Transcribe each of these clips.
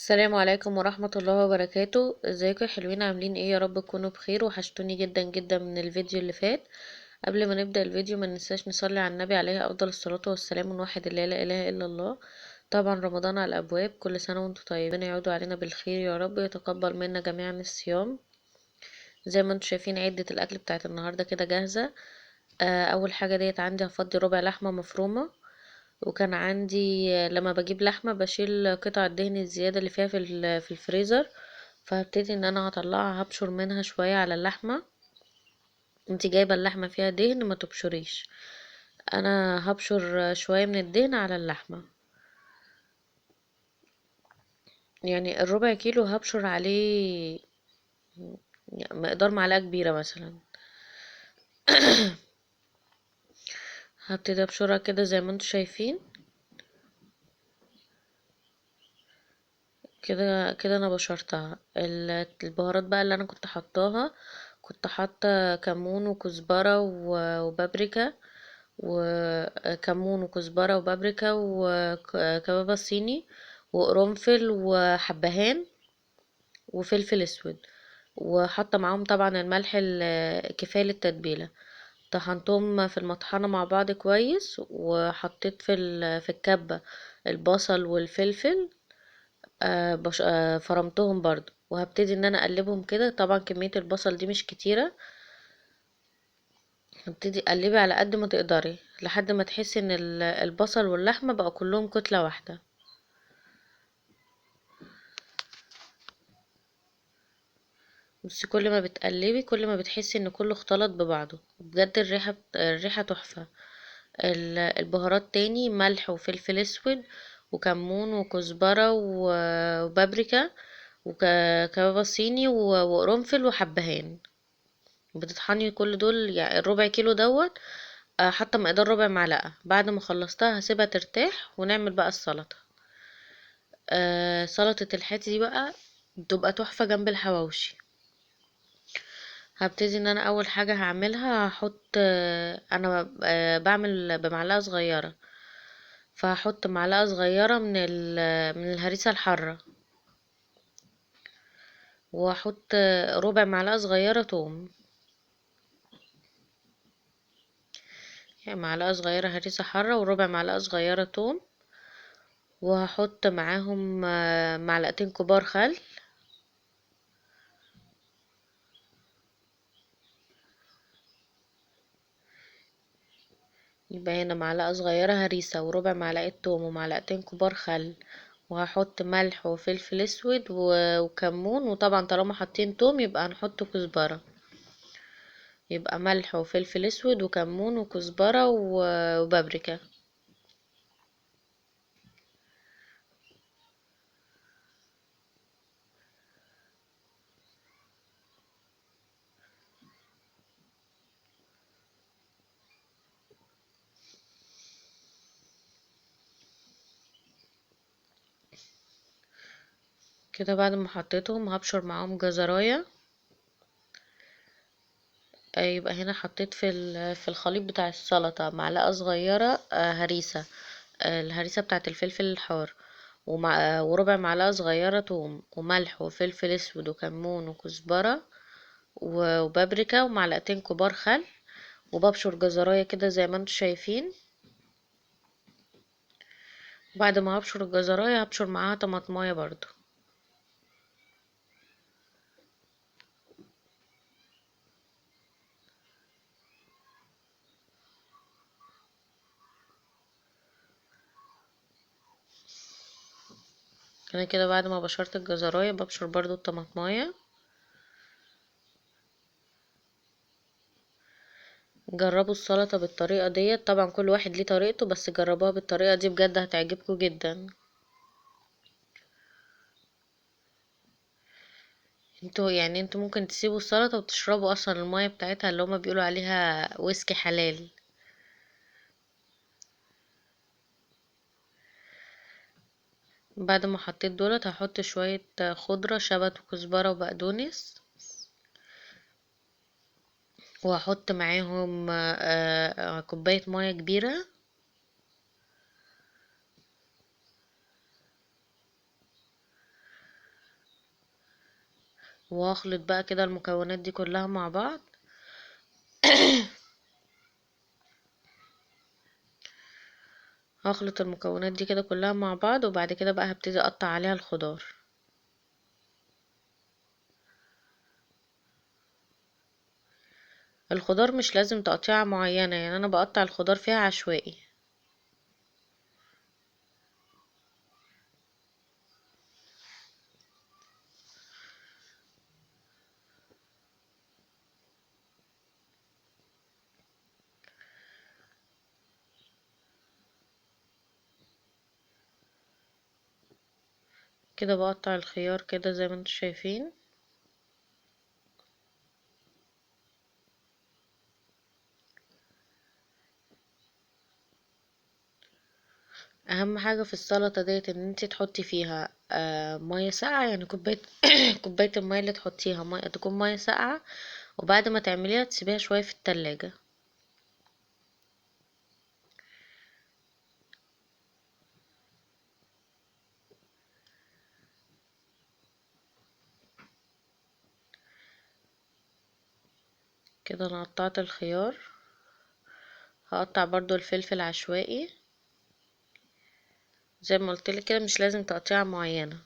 السلام عليكم ورحمة الله وبركاته. ازيكم يا حلوين؟ عاملين ايه؟ يا رب تكونوا بخير. وحشتوني جدا جدا من الفيديو اللي فات. قبل ما نبدأ الفيديو ما ننساش نصلي على النبي عليه افضل الصلاة والسلام، ونوحد الله لا اله الا الله. طبعا رمضان على الابواب، كل سنة وانتم طيبين، يعودوا علينا بالخير يا رب، يتقبل منا جميعا الصيام. زي ما انتم شايفين عدة الاكل بتاعت النهاردة كده جاهزة. اول حاجة ديت عندي هفضي ربع لحمة مفرومة. وكان عندي لما بجيب لحمة بشيل قطع الدهن الزيادة اللي فيها في الفريزر. فهبتدي ان انا هطلعها هبشر منها شوية على اللحمة. انتي جايبة اللحمة فيها دهن ما تبشريش. انا هبشر شوية من الدهن على اللحمة. يعني الربع كيلو هبشر عليه مقدار معلقة كبيرة مثلا. هبتدي ابشرها كده زي ما انتوا شايفين. كده كده انا بشرتها. البهارات بقى اللي انا كنت حطاها، كنت حاطه كمون وكزبره وبابريكا. وكمون وكزبره وبابريكا وكبابه صيني وقرنفل وحبهان وفلفل اسود. وحاطه معاهم طبعا الملح كفايه للتتبيله. طحنتهم في المطحنه مع بعض كويس، وحطيت في الكبه البصل والفلفل. فرمتهم برضو، وهبتدي ان انا اقلبهم كده. طبعا كمية البصل دي مش كتيرة. هبتدي اقلبي على قد ما تقدري لحد ما تحسي ان البصل واللحمة بقوا كلهم كتلة واحدة. بس كل ما بتقلبي كل ما بتحسي ان كله اختلط ببعضه. بجد الريحة تحفة. البهارات تاني ملح وفلفل اسود وكمون وكزبرة وبابريكا وكبابة صيني وقرنفل وحبهان. بتطحني كل دول، يعني الربع كيلو دوت. حاطه مقدار ربع معلقه. بعد ما خلصتها هسيبها ترتاح ونعمل بقى السلطه. سلطه الحاتي دي بقى بتبقى تحفه جنب الحواوشي. هبتدي ان انا اول حاجه هعملها هحط انا بعمل بمعلقه صغيره. فهحط معلقه صغيره من الهريسه الحاره. واحط ربع معلقه صغيره توم. يعني معلقه صغيره هريسه حاره وربع معلقه صغيره توم. وهحط معاهم معلقتين كبار خل. يبقى هنا معلقة صغيرة هريسة وربع معلقة توم ومعلقتين كبار خل. وهحط ملح وفلفل اسود وكمون. وطبعا طالما حاطين توم يبقى هنحط كزبرة. يبقى ملح وفلفل اسود وكمون وكزبرة وبابريكا. كده بعد ما حطيتهم هبشر معاهم جزراية. يبقى هنا حطيت في الخليط بتاع السلطة معلقة صغيرة هريسة. الهريسة بتاعت الفلفل الحار. وربع معلقة صغيرة توم وملح وفلفل اسود وكمون وكزبرة وبابريكا ومعلقتين كبار خل. وببشر جزراية كده زي ما انتوا شايفين. بعد ما هبشر الجزراية هبشر معاها طماطماية برضو. انا كده بعد ما بشرت الجزراية ببشر برضو الطماطماية. جربوا السلطة بالطريقة ديت. طبعا كل واحد ليه طريقته، بس جربوها بالطريقة دي بجد هتعجبكم جدا. انتوا ممكن تسيبوا السلطة وتشربوا اصلا المية بتاعتها اللي هما بيقولوا عليها ويسكي حلال. بعد ما حطيت دولت هحط شوية خضرة شبت وكزبرة وبقدونس. وهحط معاهم كوباية مية كبيرة. وهخلط بقى كده المكونات دي كلها مع بعض. هخلط المكونات دي كده كلها مع بعض، وبعد كده بقى هبتدي اقطع عليها الخضار. الخضار مش لازم تقطيعة معينة، يعني انا بقطع الخضار فيها عشوائي. كده بقطع الخيار كده زي ما انتم شايفين. اهم حاجة في السلطة ديت ان انتي تحطي فيها مية ساقعة، يعني كوباية كوباية المية اللي تحطيها مية تكون مية ساقعة، وبعد ما تعمليها تسيبيها شوية في التلاجة. كده انا قطعت الخيار. هقطع برضو الفلفل عشوائي زي ما قلتلك كده، مش لازم تقطيعة معينة.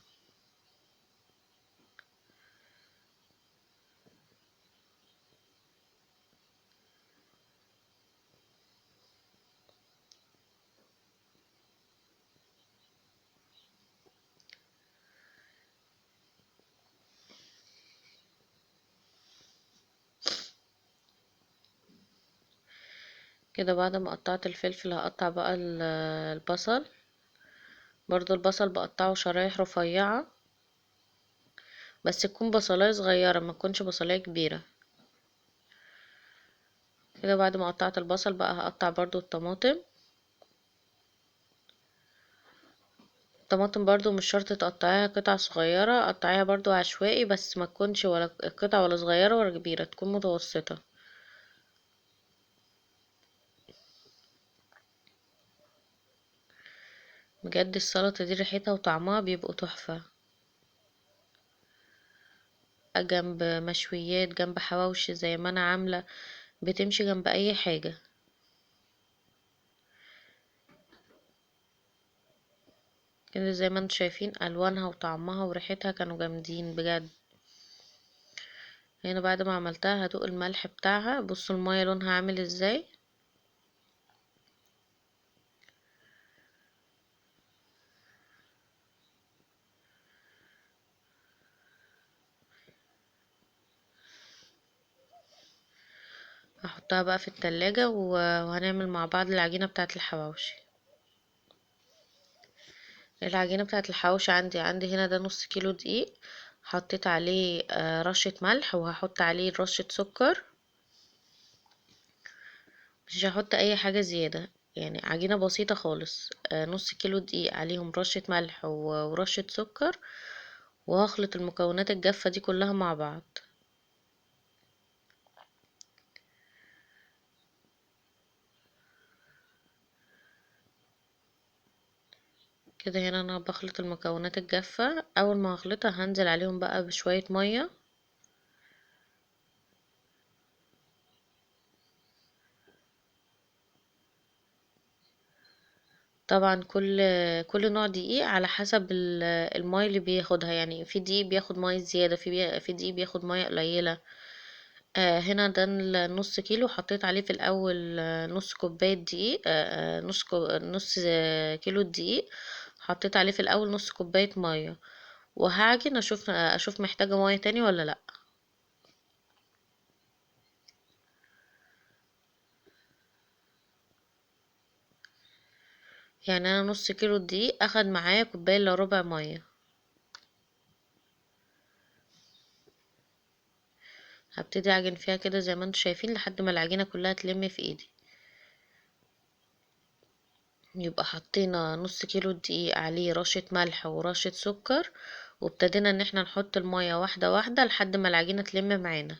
كده بعد ما قطعت الفلفل هقطع بقى البصل. برضو البصل بقطعه شرايح رفيعة، بس تكون بصلاية صغيرة ما تكونش بصلاية كبيرة. كده بعد ما قطعت البصل بقى هقطع برضو الطماطم. الطماطم برضو مش شرط تقطعيها قطع صغيرة، قطعيها برضو عشوائي، بس ما تكونش ولا قطع ولا صغيرة ولا كبيرة، تكون متوسطة. بجد السلطة دي ريحتها وطعمها بيبقوا تحفة، جنب مشويات، جنب حواوشي زي ما انا عاملة، بتمشي جنب اي حاجة. كده زي ما انتم شايفين الوانها وطعمها وريحتها كانوا جامدين بجد. هنا بعد ما عملتها هدوق الملح بتاعها، بصوا المية لونها عامل ازاي. هحطها بقى في التلاجة وهنعمل مع بعض العجينة بتاعة الحواوشي. العجينة بتاعة الحواوشي عندي هنا ده نص كيلو دقيق. حطيت عليه رشة ملح، وهحط عليه رشة سكر. مش هحط اي حاجة زيادة، يعني عجينة بسيطة خالص. نص كيلو دقيق عليهم رشة ملح ورشة سكر. وهخلط المكونات الجافة دي كلها مع بعض. كده هنا انا بخلط المكونات الجافة. اول ما هخلطها هنزل عليهم بقى بشوية مية. طبعا كل نوع دقيق على حسب المية اللي بياخدها، يعني في دقيق بياخد مية زيادة، في دقيق بياخد مية قليلة. هنا ده النص كيلو حطيت عليه في الاول نص كوباية دقيق. نص كيلو دقيق. حطيت عليه في الاول نص كوباية مية، وهعجن اشوف محتاجة مية تاني ولا لا. يعني انا نص كيلو دقيق اخد معايا كوباية الا ربع مية. هبتدي اعجن فيها كده زي ما انتم شايفين لحد ما العجينة كلها تلم في ايدي. يبقى حطينا نص كيلو دقيق عليه رشة ملح ورشة سكر، وابتدينا ان احنا نحط المية واحدة واحدة لحد ما العجينة تلم معانا.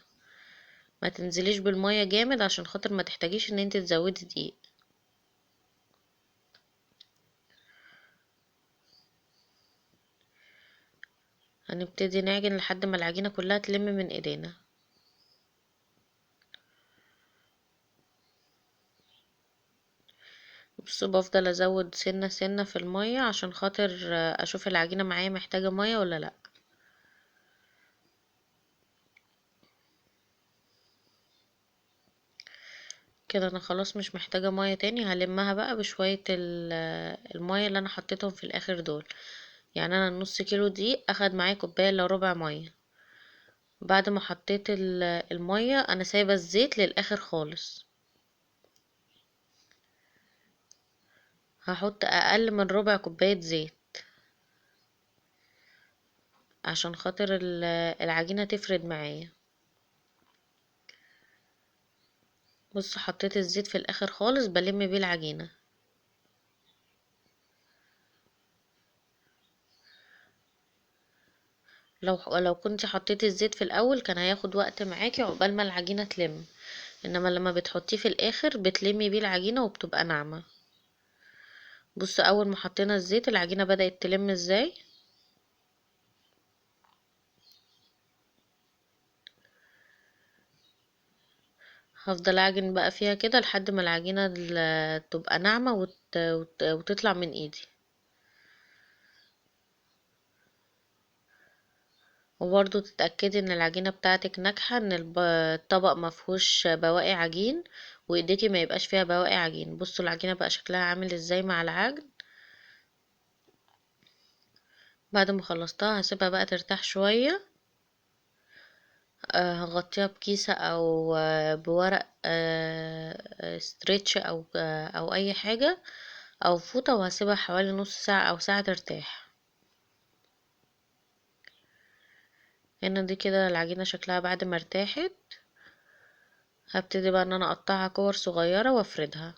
ما تنزليش بالمية جامد عشان خاطر ما تحتاجيش ان انت تزودي دقيق. هنبتدي نعجن لحد ما العجينة كلها تلم من ايدينا. بص، بفضل ازود سنة سنة في المية عشان خاطر اشوف العجينة معايا محتاجة مية ولا لا. كده انا خلاص مش محتاجة مية تاني. هلمها بقى بشوية المية اللي انا حطيتهم في الاخر دول. يعني انا النص كيلو دي اخد معايا كوباية الا ربع مية. بعد ما حطيت المية انا سايبة الزيت للاخر خالص. هحط اقل من ربع كوباية زيت عشان خاطر العجينة تفرد معايا. بص، حطيت الزيت في الاخر خالص بلم بيه العجينة. لو كنت حطيت الزيت في الاول كان هياخد وقت معاكي عقبال ما العجينة تلم، انما لما بتحطيه في الاخر بتلمي بيه العجينة وبتبقى ناعمة. بص، اول ما حطينا الزيت العجينة بدأت تلم ازاي. هفضل اعجن بقى فيها كده لحد ما العجينة تبقى ناعمة وتطلع من ايدي. وبرضو تتأكدي ان العجينة بتاعتك ناجحة، ان الطبق مفهوش بواقي عجين، وايديكي ما يبقاش فيها بواقي عجين. بصوا العجينة بقى شكلها عامل ازاي مع العجن. بعد ما خلصتها هسيبها بقى ترتاح شوية. هغطيها بكيسة او بورق ستريتش او اي حاجة او فوطة، وهسيبها حوالي نص ساعة او ساعة ترتاح. هنا دي كده العجينة شكلها بعد ما ارتاحت. هبتدي بقى ان انا اقطعها كور صغيرة وافردها.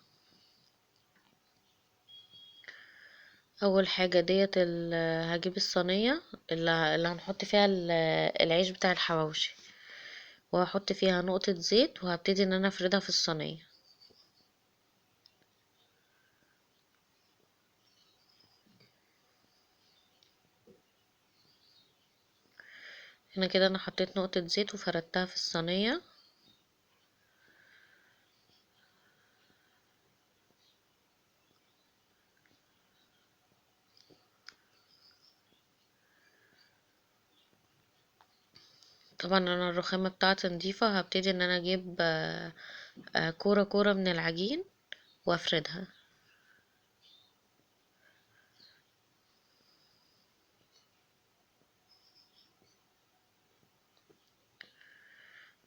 اول حاجة ديت هجيب الصينية اللي هنحط فيها العيش بتاع الحواوشي، وهحط فيها نقطة زيت وهبتدي ان انا افردها في الصينية. هنا كده انا حطيت نقطة زيت وفردتها في الصينية. طبعا انا الرخامة بتاعتي نضيفة. هبتدي ان انا اجيب كورة كورة من العجين وافردها.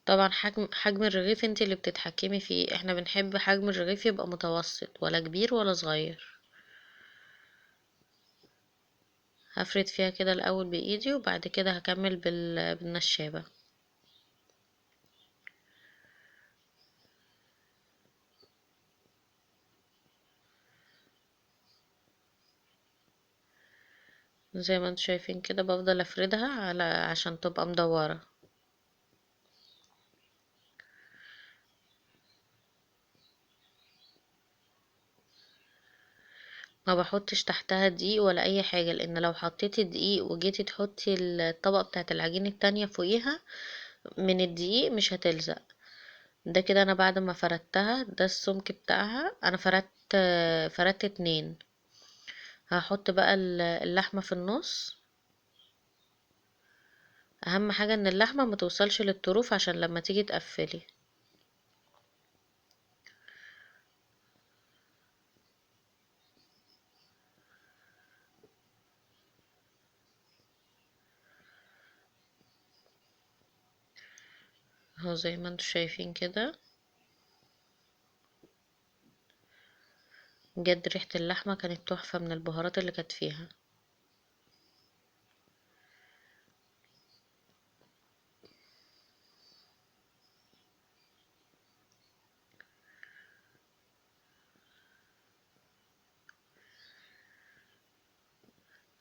طبعا حجم الرغيف انتي اللي بتتحكمي فيه. احنا بنحب حجم الرغيف يبقى متوسط، ولا كبير ولا صغير. هفرد فيها كده الاول بايدي وبعد كده هكمل بالنشابة. زي ما انتوا شايفين كده بفضل افردها عشان تبقى مدورة. ما بحطش تحتها دقيق ولا اي حاجة، لان لو حطيتي دقيق وجيتي تحطي الطبقة بتاعت العجين التانية فوقيها من الدقيق مش هتلزق. ده كده انا بعد ما فردتها، ده السمك بتاعها. انا فردت اتنين. هحط بقى اللحمة في النص. اهم حاجة ان اللحمة ما توصلش للطروف عشان لما تيجي تقفلي. اهو زي ما انتوا شايفين كده. بجد ريحة اللحمة كانت تحفة من البهارات اللي كانت فيها.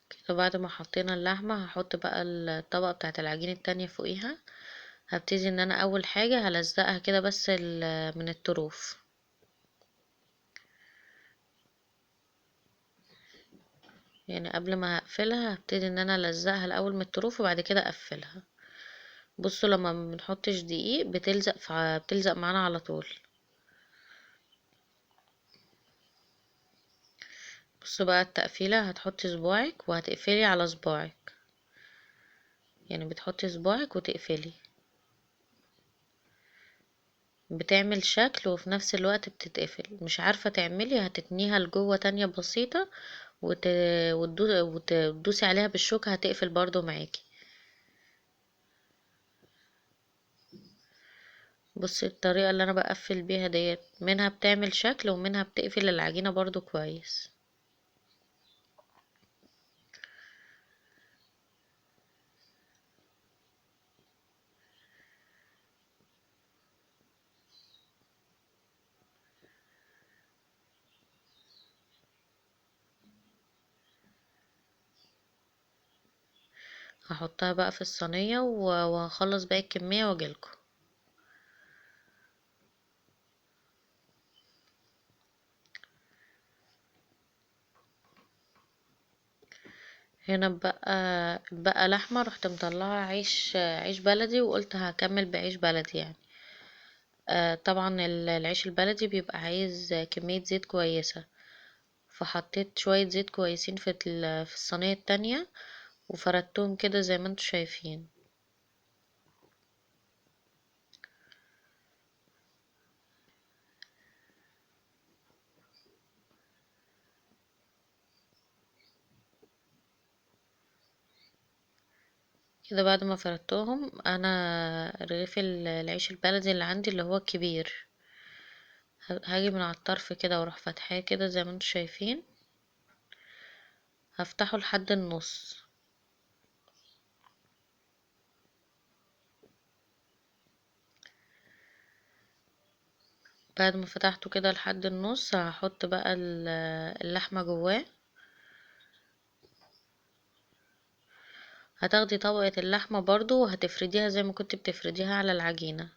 كده بعد ما حطينا اللحمة هحط بقى الطبقة بتاعت العجين التانية فوقيها. هبتدي ان انا اول حاجة هلزقها كده بس من الطروف. يعني قبل ما هقفلها هبتدي ان انا الزقها الاول من الطروف وبعد كده اقفلها. بصوا لما ما بنحطش دقيق بتلزق معانا على طول. بصوا بقى التقفيلة، هتحطي صباعك وهتقفلي على صباعك، يعني بتحطي صباعك وتقفلي، بتعمل شكل وفي نفس الوقت بتتقفل. مش عارفة تعملي هتتنيها لجوه تانية بسيطة وتدوسي عليها بالشوكة هتقفل برضو معاكي. بصي الطريقة اللي انا بقفل بيها ديت منها بتعمل شكل ومنها بتقفل العجينة برضو كويس. هحطها بقى في الصينية وهخلص باقي الكمية واجيلكوا. هنا بقى لحمة، رحت مطلعة عيش بلدي وقلت هكمل بعيش بلدي يعني. طبعا العيش البلدي بيبقى عايز كمية زيت كويسة، فحطيت شوية زيت كويسين في الصينية التانية وفردتهم كده زي ما انتوا شايفين. كده بعد ما فردتهم انا رغيف العيش البلدي اللي عندي اللي هو الكبير، هاجي من على الطرف كده واروح فاتحاه كده زي ما انتوا شايفين، هفتحه لحد النص. بعد ما فتحته كده لحد النص هحط بقى اللحمة جواه. هتاخدي طبقة اللحمة برضو وهتفرديها زي ما كنت بتفرديها على العجينة.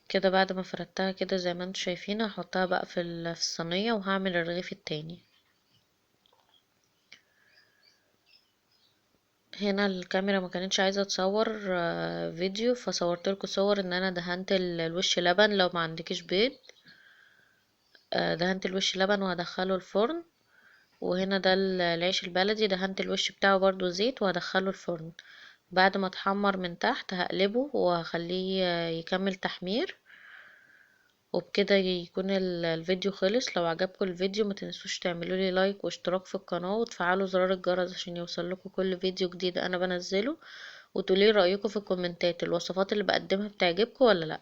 كده بعد ما فردتها كده زي ما انتوا شايفين هحطها بقى في الصينية وهعمل الرغيف التاني. هنا الكاميرا ما كانتش عايزة تصور فيديو، فصورت لكم صور ان انا دهنت الوش لبن. لو ما عندكش بيض دهنت الوش لبن وهدخله الفرن. وهنا ده العيش البلدي دهنت الوش بتاعه برضو زيت وهدخله الفرن. بعد ما اتحمر من تحت هقلبه وهخليه يكمل تحمير. وبكده يكون الفيديو خلص. لو عجبكم الفيديو ما تنسوش تعملوا لي لايك واشتراك في القناة وتفعلوا زرار الجرس عشان يوصل لكم كل فيديو جديد انا بنزله. وتقولي رأيكم في الكومنتات، الوصفات اللي بقدمها بتعجبكم ولا لا.